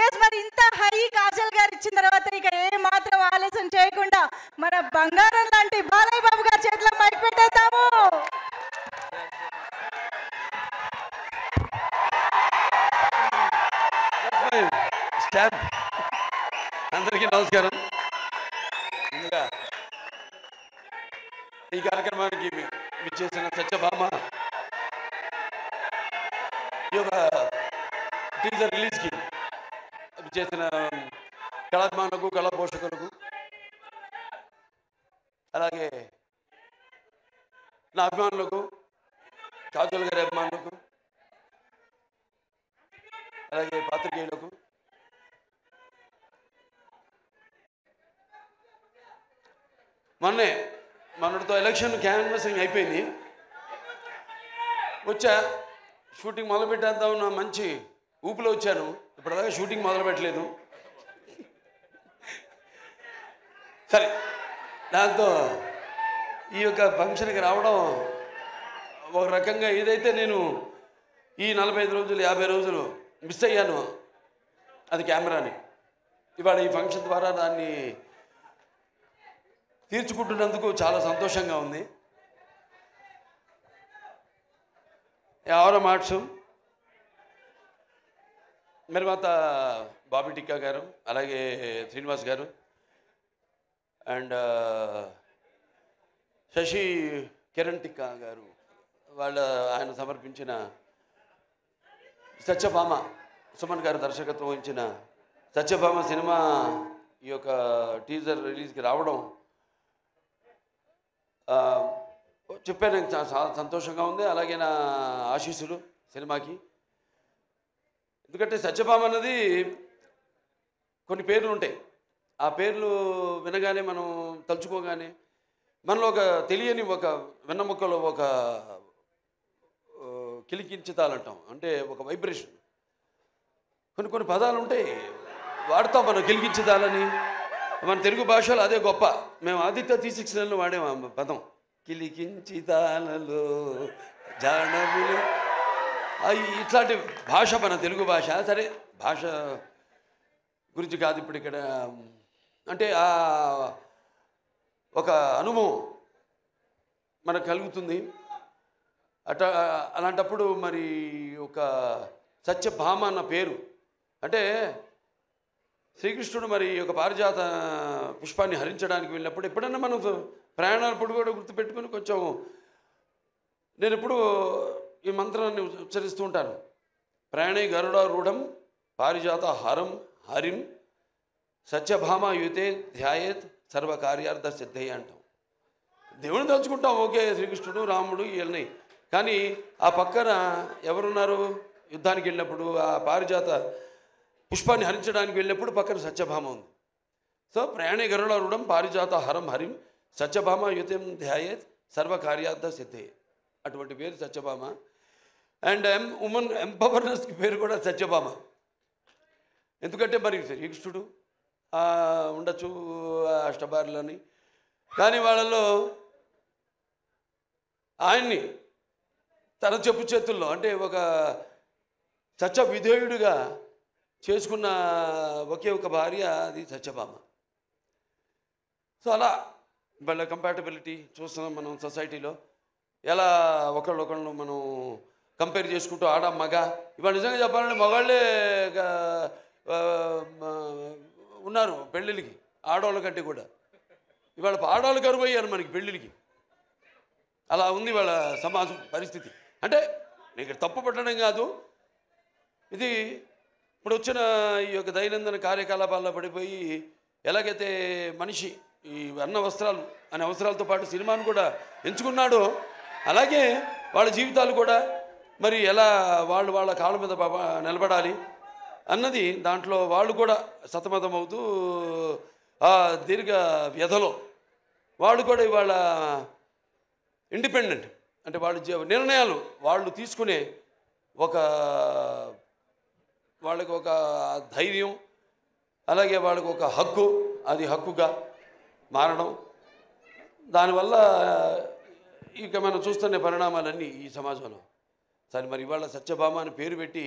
Yes, మరి ఇంత high Kajal గారు ఇచ్చిన తర్వాత ఇక ఏ మాత్రం ఆలస్యం చేయకుండా మన బంగారం లాంటి బాలయ్య బాబు గారి చేతిలో మైక్ పెట్టేద్దాము. అందరికీ నమస్కారం. ముందుగా ఈ కార్యక్రమానికి విచ్చేసిన సత్యభామ ఈ యొక్క టీజర్ రిలీజ్కి విచ్చేసిన కళాభిమానులకు, కళా పోషకులకు, అలాగే నా అభిమానులకు, కాజల్ గారి అభిమానులకు, అలాగే పాత్రికేయులకు, మొన్నటితో ఎలక్షన్ క్యాన్వసింగ్ అయిపోయింది. వచ్చా షూటింగ్ మొదలు పెట్టేద్దాం నా మంచి ఊపిలో వచ్చాను. ఇప్పటిదాకా షూటింగ్ మొదలు పెట్టలేదు. సరే, దాంతో ఈ యొక్క ఫంక్షన్కి రావడం ఒక రకంగా ఏదైతే నేను ఈ 45 రోజులు 50 రోజులు మిస్ అయ్యాను అది కెమెరాని, ఇవాళ ఈ ఫంక్షన్ ద్వారా దాన్ని తీర్చుకుంటున్నందుకు చాలా సంతోషంగా ఉంది. ఎవరో మార్చు నిర్మాత బాబీ టిక్కా గారు, అలాగే శ్రీనివాస్ గారు అండ్ శశి కిరణ్ టిక్కా గారు, ఆయన సమర్పించిన సత్యభామ, సుమన్ గారు దర్శకత్వం వహించిన సత్యభామ సినిమా ఈ యొక్క టీజర్ రిలీజ్కి రావడం చెప్పాను, చాలా సంతోషంగా ఉంది. అలాగే నా ఆశీస్సులు సినిమాకి. ఎందుకంటే సత్యభామ అన్నది కొన్ని పేర్లు ఉంటాయి. ఆ పేర్లు వినగానే మనం తలుచుకోగానే మనలో ఒక తెలియని ఒక వెన్నముక్కలో ఒక కిలికించుతాలంటాం, అంటే ఒక వైబ్రేషన్. కొన్ని పదాలు ఉంటాయి వాడతాం మనం, కిలికించుతాలని. మన తెలుగు భాషలో అదే గొప్ప. మేము ఆదిత్య 369లో వాడేము ఆ పదం, కిలికించితాలలో జానవులు. ఇట్లాంటి భాష మన తెలుగు భాష. సరే, భాష గురించి కాదు ఇప్పుడు ఇక్కడ. అంటే ఒక అనుభవం మనకు కలుగుతుంది. అలాంటప్పుడు మరి ఒక సత్యభామ అన్న పేరు అంటే శ్రీకృష్ణుడు మరి ఒక పారిజాత పుష్పాన్ని హరించడానికి వెళ్ళినప్పుడు ఎప్పుడన్నా మనం ప్రయాణాలప్పుడు కూడా గుర్తుపెట్టుకొని కొంచెం నేను ఎప్పుడు ఈ మంత్రాన్ని ఉచ్చరిస్తూ ఉంటాను. ప్రయాణే గరుడారూఢం పారిజాత హారం హరిం సత్యభామ యుతే ధ్యాయేత్ సర్వకార్యార్థ సిద్ధయ్య అంటాం. దేవుని తలుచుకుంటాం, ఓకే, శ్రీకృష్ణుడు రాముడు వీళ్ళని. కానీ ఆ పక్కన ఎవరున్నారు? యుద్ధానికి వెళ్ళినప్పుడు ఆ పారిజాత పుష్పాన్ని హరించడానికి వెళ్ళినప్పుడు పక్కన సత్యభామ ఉంది. సో ప్రయాణే గరుడారూఢం పారిజాత హరం హరిం సత్యభామ యుతం ధ్యాయేత్ సర్వకార్యార్థ సిద్ధే. అటువంటి పేరు సత్యభామ. అండ్ ఉమెన్ ఎంపవర్నెస్కి పేరు కూడా సత్యభామ. ఎందుకంటే మరి శ్రీకృష్ణుడు ఉండొచ్చు అష్టభార్యలని, కానీ వాళ్ళలో ఆయన్ని తన చెప్పు చేతుల్లో అంటే ఒక సత్య విధేయుడిగా చేసుకున్న ఒకే ఒక భార్య, అది సత్యభామ. సో అలా వాళ్ళ కంపాటబిలిటీ చూస్తున్నాం మనం సొసైటీలో. ఎలా ఒకళ్ళొకళ్ళు మనం కంపేర్ చేసుకుంటూ ఆడ మగ. ఇవాళ నిజంగా చెప్పాలంటే మగాళ్ళే ఉన్నారు పెళ్ళిళ్ళకి ఆడవాళ్ళ కంటే కూడా. ఇవాళ ఆడవాళ్ళు కరువు అయ్యారు మనకి పెళ్ళిళ్ళకి. అలా ఉంది వాళ్ళ సమాజం పరిస్థితి. అంటే నీకు తప్పు పట్టడం కాదు, ఇది ఇప్పుడు వచ్చిన ఈ యొక్క దైనందిన కార్యకలాపాల్లో పడిపోయి ఎలాగైతే మనిషి ఈ అన్న వస్త్రాలు అనే అవసరాలతో పాటు సినిమాను కూడా ఎంచుకున్నాడో, అలాగే వాళ్ళ జీవితాలు కూడా మరి ఎలా వాళ్ళ కాళ్ళ మీద నిలబడాలి అన్నది దాంట్లో వాళ్ళు కూడా సతమతమవుతూ ఆ దీర్ఘ వ్యధలో వాళ్ళు కూడా ఇవాళ ఇండిపెండెంట్ అంటే వాళ్ళ నిర్ణయాలు వాళ్ళు తీసుకునే వాళ్ళకి ఒక ధైర్యం, అలాగే వాళ్ళకి ఒక హక్కు, అది హక్కుగా మారడం. దానివల్ల ఇక మనం చూస్తున్న పరిణామాలన్నీ ఈ సమాజంలో. సరే, మరి ఇవాళ సత్యభామ అని పేరు పెట్టి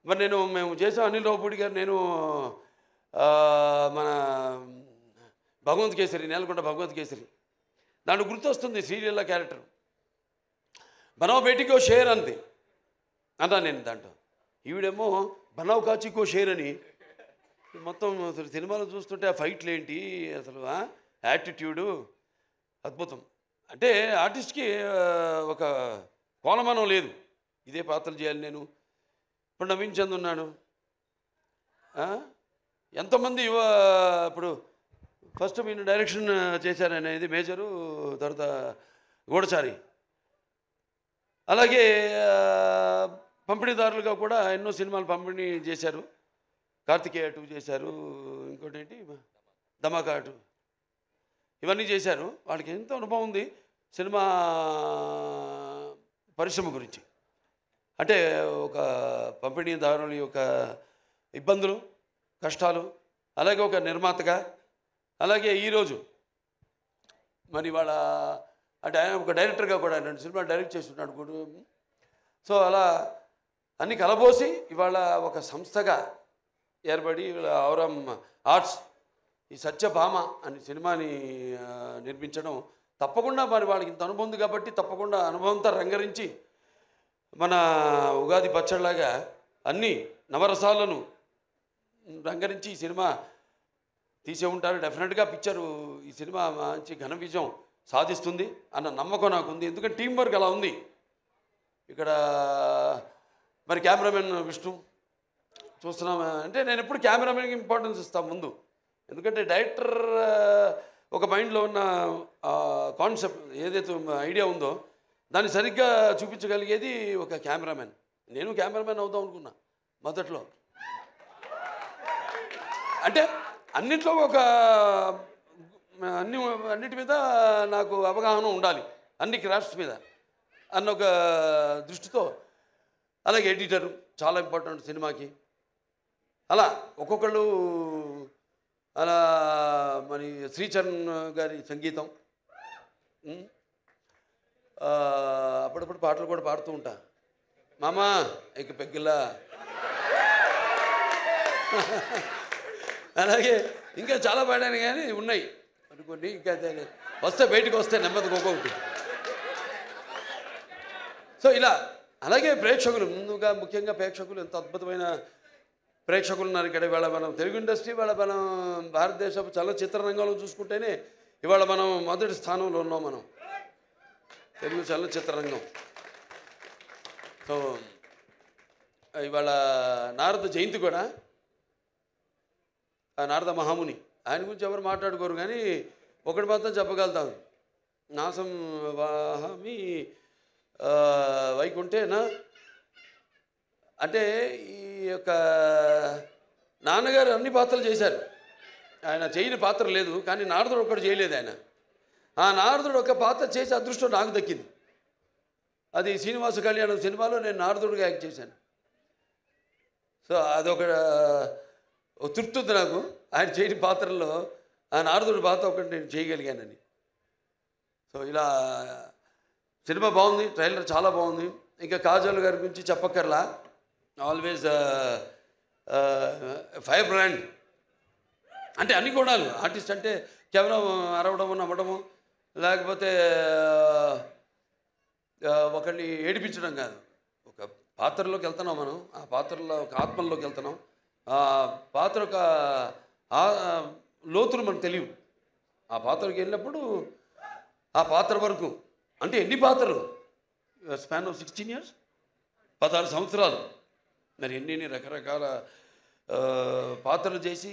మరి మేము చేసాం అనిల్ రావుపూడి గారు, నేను మన భగవంత్ కేసరి, నేలకొండ భగవంత్ కేసరి, దాంట్లో గుర్తొస్తుంది సీరియల్లో క్యారెక్టర్ బనావ్ బేటీకో షేర్ అంది అన్నా నేను దాంట్లో. ఈవిడేమో బనావ్ కాచికో షేర్ అని మొత్తం అసలు సినిమాలో చూస్తుంటే ఆ ఫైట్లు ఏంటి అసలు, యాటిట్యూడు అద్భుతం. అంటే ఆర్టిస్ట్కి ఒక కోలమానం లేదు, ఇదే పాత్రలు చేయాలి నేను. ఇప్పుడు నవీన్ చంద్ ఉన్నాడు, ఎంతోమంది ఇప్పుడు ఫస్ట్ మీరు డైరెక్షన్ చేశారనేది మేజరు, తర్వాత గూఢచారి, అలాగే పంపిణీదారులుగా కూడా ఎన్నో సినిమాలు పంపిణీ చేశారు. కార్తికేయ 2 చేశారు, ఇంకోటి ఏంటి ధమాకా 2, ఇవన్నీ చేశారు. వాళ్ళకి ఎంతో అనుభవం ఉంది సినిమా పరిశ్రమ గురించి. అంటే ఒక పంపిణీదారుల యొక్క ఇబ్బందులు, కష్టాలు, అలాగే ఒక నిర్మాతగా, అలాగే ఈరోజు మరి వాళ్ళ అంటే ఆయన ఒక డైరెక్టర్గా కూడా 2 సినిమాలు డైరెక్ట్ చేస్తున్నాడు కూడా. సో అలా అన్ని కలబోసి ఇవాళ ఒక సంస్థగా ఏర్పడి ఔరం ఆర్ట్స్ ఈ సత్యభామ అనే సినిమాని నిర్మించడం తప్పకుండా మరి వాళ్ళకి ఇంత అనుభవం ఉంది కాబట్టి తప్పకుండా అనుభవంతో రంగరించి మన ఉగాది పచ్చడిలాగా అన్ని నవరసాలను రంగరించి ఈ సినిమా తీసే ఉంటారు. డెఫినెట్గా పిక్చరు ఈ సినిమా మంచి ఘన విజయం సాధిస్తుంది అన్న నమ్మకం నాకు ఉంది. ఎందుకంటే టీం వర్క్ అలా ఉంది. ఇక్కడ మరి కెమెరామెన్ విష్ణు చూస్తున్నాం అంటే నేను ఎప్పుడు కెమెరామెన్కి ఇంపార్టెన్స్ ఇస్తాను ముందు. ఎందుకంటే డైరెక్టర్ ఒక మైండ్లో ఉన్న కాన్సెప్ట్ ఏదైతే ఐడియా ఉందో దాన్ని సరిగ్గా చూపించగలిగేది ఒక కెమెరామెన్. నేను కెమెరామెన్ అవుదాం అనుకున్నా మొదట్లో. అంటే అన్నిట్లో ఒక అన్నిటి మీద నాకు అవగాహన ఉండాలి, అన్ని క్రాఫ్ట్స్ మీద అన్న ఒక దృష్టితో. అలాగే ఎడిటరు చాలా ఇంపార్టెంట్ సినిమాకి. అలా ఒక్కొక్కళ్ళు అలా మరి శ్రీచరణ్ గారి సంగీతం, అప్పుడప్పుడు పాటలు కూడా పాడుతూ ఉంటా. మామా ఇక పెగ్గిలా అలాగే ఇంకా చాలా పాడాను కానీ ఉన్నాయి కొన్ని, ఇంకా వస్తే బయటకు వస్తే నెమ్మదిగా ఒక్కొక్కటి. సో ఇలా అలాగే ప్రేక్షకులు ముందుగా ముఖ్యంగా ప్రేక్షకులు ఎంత అద్భుతమైన ప్రేక్షకులు ఉన్నారు ఇక్కడ. ఇవాళ మనం తెలుగు ఇండస్ట్రీ, ఇవాళ మనం భారతదేశ చలనచిత్ర రంగంలో చూసుకుంటేనే ఇవాళ మనం మొదటి స్థానంలో ఉన్నాం మనం తెలుగు చలనచిత్ర రంగం. సో ఇవాళ నారద జయంతి కూడా, నారద మహాముని, ఆయన గురించి ఎవరు మాట్లాడుకోరు కానీ ఒకటి మాత్రం చెప్పగలుగుతాను, నాసం వాహమి వైకుంఠేనా. అంటే ఈ యొక్క నాన్నగారు అన్ని పాత్రలు చేశారు, ఆయన చేయని పాత్ర లేదు. కానీ నారదుడు ఒక్కడు చేయలేదు ఆయన. ఆ నారదుడు ఒక పాత్ర చేసే అదృష్టం నాకు దక్కింది. అది శ్రీనివాస కళ్యాణం సినిమాలో నేను నారదుడిగా యాక్ట్ చేశాను. సో అదొక తృప్తి ఉంది నాకు, ఆయన చేయని పాత్రల్లో ఆ నారదుడి పాత్ర ఒకటి నేను చేయగలిగానని. సో ఇలా సినిమా బాగుంది, ట్రైలర్ చాలా బాగుంది. ఇంకా కాజల్ గారి గురించి చెప్పక్కర్లా, ఆల్వేస్ ఫైర్ బ్రాండ్. అంటే అన్ని గుణాలు, ఆర్టిస్ట్ అంటే కేవలం అరవడము, నవ్వడము, లేకపోతే ఒకరిని ఏడిపించడం కాదు. ఒక పాత్రలోకి వెళ్తున్నాం మనం, ఆ పాత్రలో ఒక ఆత్మల్లోకి వెళ్తున్నాం. ఆ పాత్ర ఒక లోతులు మనకు తెలియవు. ఆ పాత్రకి వెళ్ళినప్పుడు ఆ పాత్ర వరకు అంటే ఎన్ని పాత్రలు, స్పాన్ ఆఫ్ 16 years, 16 సంవత్సరాలు, మరి ఎన్ని రకరకాల పాత్రలు చేసి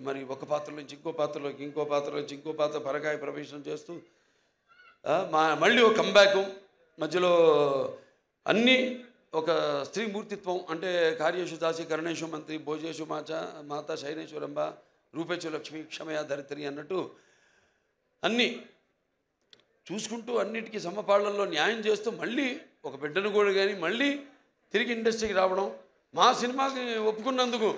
మరి ఒక పాత్ర నుంచి ఇంకో పాత్రలోకి, ఇంకో పాత్ర నుంచి ఇంకో పాత్ర పరకాయ ప్రవేశం చేస్తూ మళ్ళీ ఒక కంబ్యాక్ మధ్యలో అన్నీ ఒక స్త్రీ మూర్తిత్వం. అంటే కార్యేషు దాసి కరుణేషు మంత్రి భోజేషు మాత శైనేశ్వరంబ రూపేచు లక్ష్మి క్షమయా ధరిత్రి అన్నట్టు అన్నీ చూసుకుంటూ అన్నిటికీ సమపాళ్లలో న్యాయం చేస్తూ మళ్ళీ ఒక బిడ్డను కూడా కానీ మళ్ళీ తిరిగి ఇండస్ట్రీకి రావడం. మా సినిమాకి ఒప్పుకున్నందుకు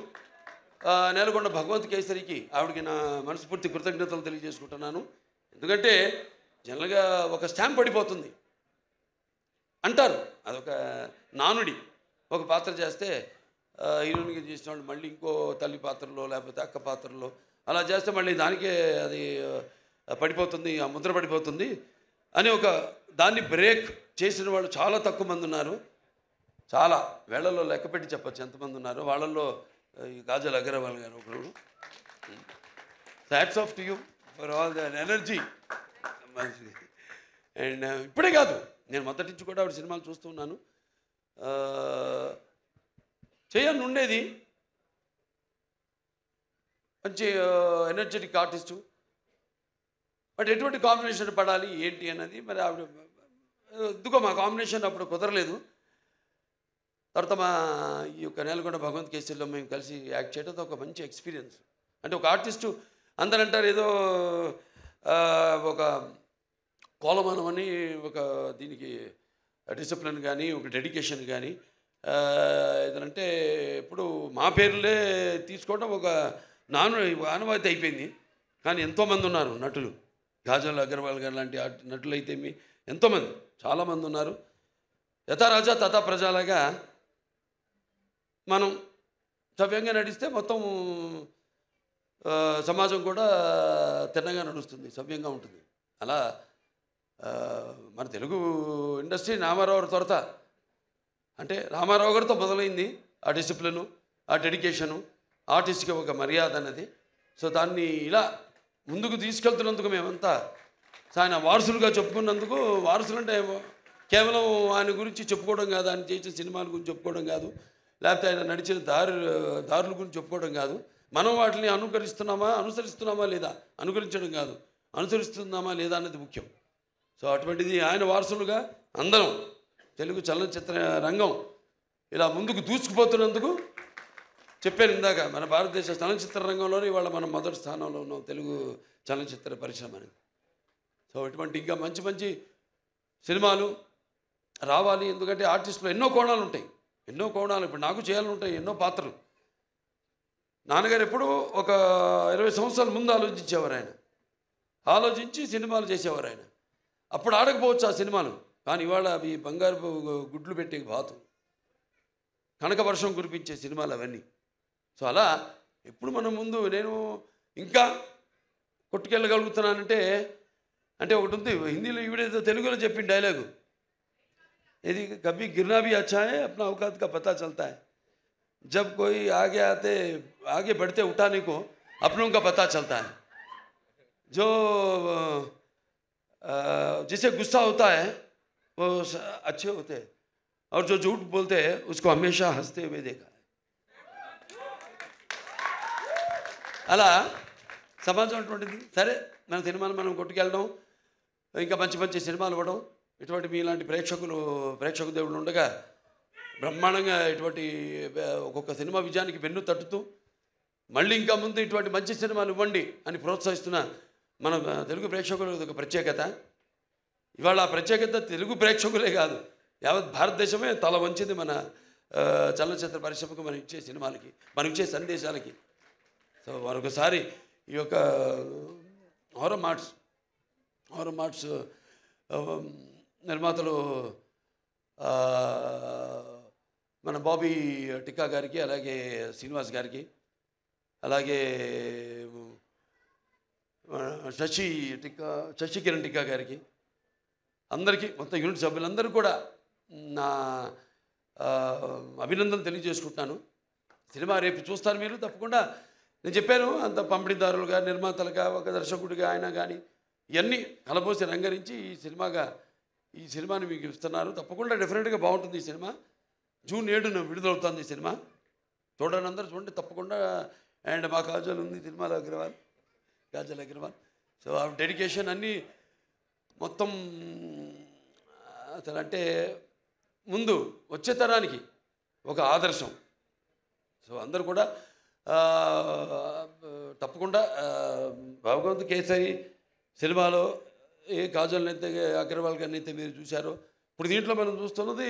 నేలకొండ భగవంత్ కేసరికి ఆవిడకి నా మనస్ఫూర్తి కృతజ్ఞతలు తెలియజేసుకుంటున్నాను. ఎందుకంటే జనరల్గా ఒక స్టాంప్ పడిపోతుంది అంటారు, అదొక నానుడి. ఒక పాత్ర చేస్తే హీరోయిన్గా చేసిన వాళ్ళు మళ్ళీ ఇంకో తల్లి పాత్రలో లేకపోతే అక్క పాత్రలో అలా చేస్తే మళ్ళీ దానికే అది పడిపోతుంది, ఆ ముద్ర పడిపోతుంది అని ఒక దాన్ని బ్రేక్ చేసిన వాళ్ళు చాలా తక్కువ మంది ఉన్నారు. చాలా వేళ్లలో లెక్క పెట్టి చెప్పచ్చు ఎంతమంది ఉన్నారు. వాళ్ళల్లో ఈ కాజల్ అగర్వాల్ గారు ఒకరు. Hats off to you for all the energy. And ఇప్పుడే కాదు, నేను మొదటి నుంచి కూడా ఆవిడ సినిమాలు చూస్తూ ఉన్నాను. చేయాలని ఉండేది, మంచి ఎనర్జెటిక్ ఆర్టిస్టు. బట్ ఎటువంటి కాంబినేషన్ పడాలి ఏంటి అన్నది మరి ఆవిడ ఎందుకో మా కాంబినేషన్ అప్పుడు కుదరలేదు. తర్వాత మా ఈ యొక్క నేలకొండ భగవంత్ కేసరిలో మేము కలిసి యాక్ట్ చేయడం ఒక మంచి ఎక్స్పీరియన్స్. అంటే ఒక ఆర్టిస్టు అందరూ అంటారు ఏదో ఒక కోలమానం అని, ఒక దీనికి డిసిప్లిన్ కానీ ఒక డెడికేషన్ కానీ ఏదంటే ఇప్పుడు మా పేర్లే తీసుకోవడం ఒక ఆనవాయితీ అయిపోయింది. కానీ ఎంతోమంది ఉన్నారు నటులు, కాజల్ అగర్వాల్ గారు లాంటి నటులు అయితే ఎంతోమంది చాలామంది ఉన్నారు. యథా రాజా తథా ప్రజలాగా మనం సవ్యంగా నడిస్తే మొత్తం సమాజం కూడా తిన్నగా నడుస్తుంది, సవ్యంగా ఉంటుంది. అలా మన తెలుగు ఇండస్ట్రీ రామారావు త్వరత అంటే రామారావు గారితో మొదలైంది ఆ డిసిప్లిను, ఆ డెడికేషను, ఆర్టిస్ట్కి ఒక మర్యాద అన్నది. సో దాన్ని ఇలా ముందుకు తీసుకెళ్తున్నందుకు మేమంతా ఆయన వారసులుగా చెప్పుకున్నందుకు, వారసులు అంటే కేవలం ఆయన గురించి చెప్పుకోవడం కాదు, ఆయన చేసిన సినిమాల గురించి చెప్పుకోవడం కాదు, లేకపోతే ఆయన నడిచిన దారుల గురించి చెప్పుకోవడం కాదు. మనం వాటిని అనుసరిస్తున్నామా లేదా, అనుకరించడం కాదు, అనుసరిస్తున్నామా లేదా అన్నది ముఖ్యం. సో అటువంటిది ఆయన వారసులుగా అందరం తెలుగు చలనచిత్ర రంగం ఇలా ముందుకు దూసుకుపోతున్నందుకు చెప్పాను ఇందాక, మన భారతదేశ చలనచిత్ర రంగంలోనే ఇవాళ మనం మొదటి స్థానంలో ఉన్నాం తెలుగు చలనచిత్ర పరిశ్రమ అనేది. సో ఇటువంటి ఇంకా మంచి మంచి సినిమాలు రావాలి. ఎందుకంటే ఆర్టిస్టులో ఎన్నో కోణాలు ఉంటాయి, ఎన్నో కోణాలు. ఇప్పుడు నాకు చేయాలని ఉంటాయి ఎన్నో పాత్రలు. నాన్నగారు ఎప్పుడూ ఒక 20 సంవత్సరాల ముందు ఆలోచించేవారు. ఆయన ఆలోచించి సినిమాలు చేసేవారు. ఆయన అప్పుడు ఆడకపోవచ్చు ఆ సినిమాలు, కానీ ఇవాళ అవి బంగారు గుడ్లు పెట్టే బాతు, కనక వర్షం కురిపించే సినిమాలు అవన్నీ. సో అలా ఎప్పుడు మనం ముందు నేను ఇంకా కొట్టుకెళ్ళగలుగుతున్నానంటే అంటే ఒకటి ఉంది హిందీలో, ఈవిడేదో తెలుగులో చెప్పిన డైలాగు, ఇది కभी गिरना भी अच्छा है अपना औकात का पता चलता है जब कोई आगे बढ़ते उठाने को अपनों का पता चलता है जो जिसे गुस्सा होता है वो अच्छे होते हैं और जो झूठ बोलते हैं उसको हमेशा हंसते हुए देखा है. అలా సమాజం అటువంటిది. సరే మన సినిమాలు మనం కొట్టుకెళ్ళడం, ఇంకా మంచి మంచి సినిమాలు ఇవ్వడం, ఇటువంటి మీలాంటి ప్రేక్షక దేవుళ్ళు ఉండగా బ్రహ్మాండంగా ఇటువంటి ఒక్కొక్క సినిమా విజయానికి వెన్ను తట్టుతూ మళ్ళీ ఇంకా ముందు ఇటువంటి మంచి సినిమాలు ఇవ్వండి అని ప్రోత్సహిస్తున్న మన తెలుగు ప్రేక్షకులు ఒక ప్రత్యేకత. ఇవాళ ఆ ప్రత్యేకత తెలుగు ప్రేక్షకులే కాదు, యావత్ భారతదేశమే తల వంచింది మన చలనచిత్ర పరిశ్రమకు, మనం ఇచ్చే సినిమాలకి, మనం ఇచ్చే సందేశాలకి. సో మరొకసారి ఈ యొక్క హారర్ మార్ట్స్ నిర్మాతలు మన బాబీ టిక్కా గారికి, అలాగే శ్రీనివాస్ గారికి, అలాగే శశి కిరణ్ టిక్కా గారికి, అందరికీ మొత్తం యూనిట్ సభ్యులందరూ కూడా నా అభినందనలు తెలియజేసుకుంటున్నాను. సినిమా రేపు చూస్తారు మీరు తప్పకుండా. నేను చెప్పాను అంత పంపిణీదారులుగా, నిర్మాతలుగా, ఒక దర్శకుడిగా ఆయన కానీ ఇవన్నీ కలబోసి రంగరించి ఈ సినిమాని మీకు ఇస్తున్నారు. తప్పకుండా డెఫినెట్గా బాగుంటుంది ఈ సినిమా. జూన్ 7న విడుదలవుతుంది ఈ సినిమా. చూడండి, అందరూ చూడండి తప్పకుండా. అండ్ మా కాజల్ ఉంది సినిమాలో, కాజల్ అగర్వాల్. సో ఆ డెడికేషన్ అన్నీ మొత్తం అసలు అంటే ముందు వచ్చే తరానికి ఒక ఆదర్శం. సో అందరూ కూడా తప్పకుండా భగవంత్ కేసరి సినిమాలో ఏ కాజల్ అయితే అగర్వాల్ గారిని అయితే మీరు చూశారో, ఇప్పుడు దీంట్లో మనం చూస్తున్నది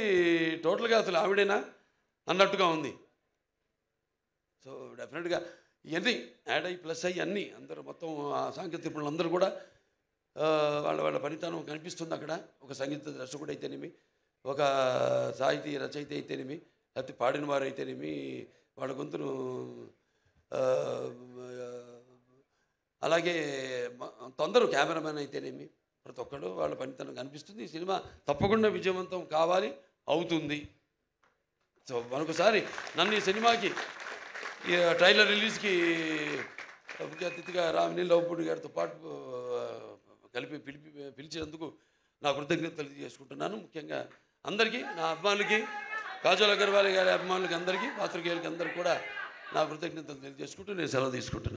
టోటల్గా అసలు ఆవిడేనా అన్నట్టుగా ఉంది. సో డెఫినెట్గా ఇవన్నీ యాడ్ అయ్యి ప్లస్ అయ్యి అన్నీ అందరూ మొత్తం సాంకేతిక నిపుణులు అందరూ కూడా వాళ్ళ పనితనం కనిపిస్తుంది అక్కడ. ఒక సంగీత దర్శకుడు అయితేనేమి, ఒక సాహితీ రచయిత అయితేనేమి, లేకపోతే పాడిన వారు అయితేనేమి వాళ్ళ గొంతును ఆ, అలాగే తొందర కెమెరామెన్ అయితేనేమి ప్రతి ఒక్కరు వాళ్ళ పనితనం కనిపిస్తుంది. ఈ సినిమా తప్పకుండా విజయవంతం కావాలి, అవుతుంది. సో మరొకసారి నన్ను ఈ సినిమాకి ఈ ట్రైలర్ రిలీజ్కి ముఖ్య అతిథిగా రామిని లవపూడి గారితో పాటు కలిపి పిలిచినందుకు నా కృతజ్ఞతలు తెలియజేసుకుంటున్నాను. ముఖ్యంగా అందరికీ, నా అభిమానులకి, కాజల్ అగర్వాల్ గారి అభిమానులకి అందరికీ, పాత్రికేయులకి అందరికీ కూడా నా కృతజ్ఞతలు తెలియజేసుకుంటూ నేను సెలవు తీసుకుంటున్నాను.